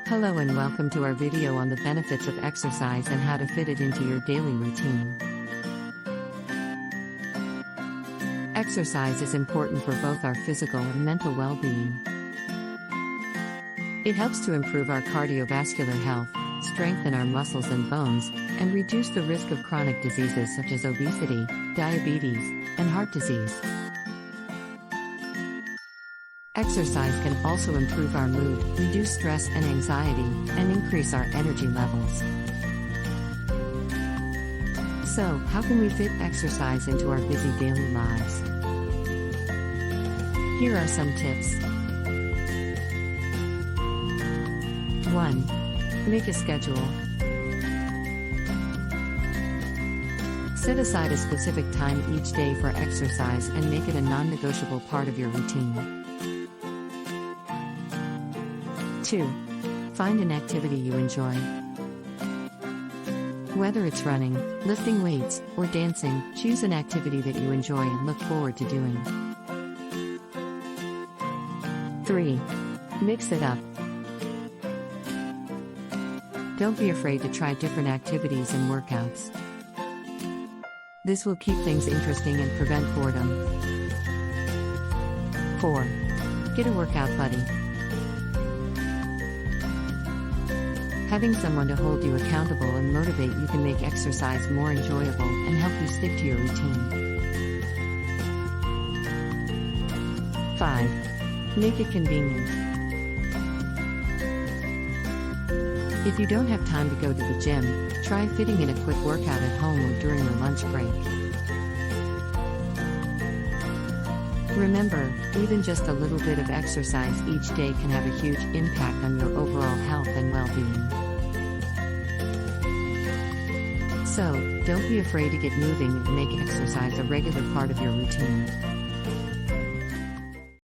Hello and welcome to our video on the benefits of exercise and how to fit it into your daily routine. Exercise is important for both our physical and mental well-being. It helps to improve our cardiovascular health, strengthen our muscles and bones, and reduce the risk of chronic diseases such as obesity, diabetes, and heart disease. Exercise can also improve our mood, reduce stress and anxiety, and increase our energy levels. So, how can we fit exercise into our busy daily lives? Here are some tips. 1. Make a schedule. Set aside a specific time each day for exercise and make it a non-negotiable part of your routine. 2. Find an activity you enjoy. Whether it's running, lifting weights, or dancing, choose an activity that you enjoy and look forward to doing. 3. Mix it up. Don't be afraid to try different activities and workouts. This will keep things interesting and prevent boredom. 4. Get a workout buddy. Having someone to hold you accountable and motivate you can make exercise more enjoyable and help you stick to your routine. 5. Make it convenient. If you don't have time to go to the gym, try fitting in a quick workout at home or during your lunch break. Remember, even just a little bit of exercise each day can have a huge impact on your overall health and well-being. So, don't be afraid to get moving and make exercise a regular part of your routine.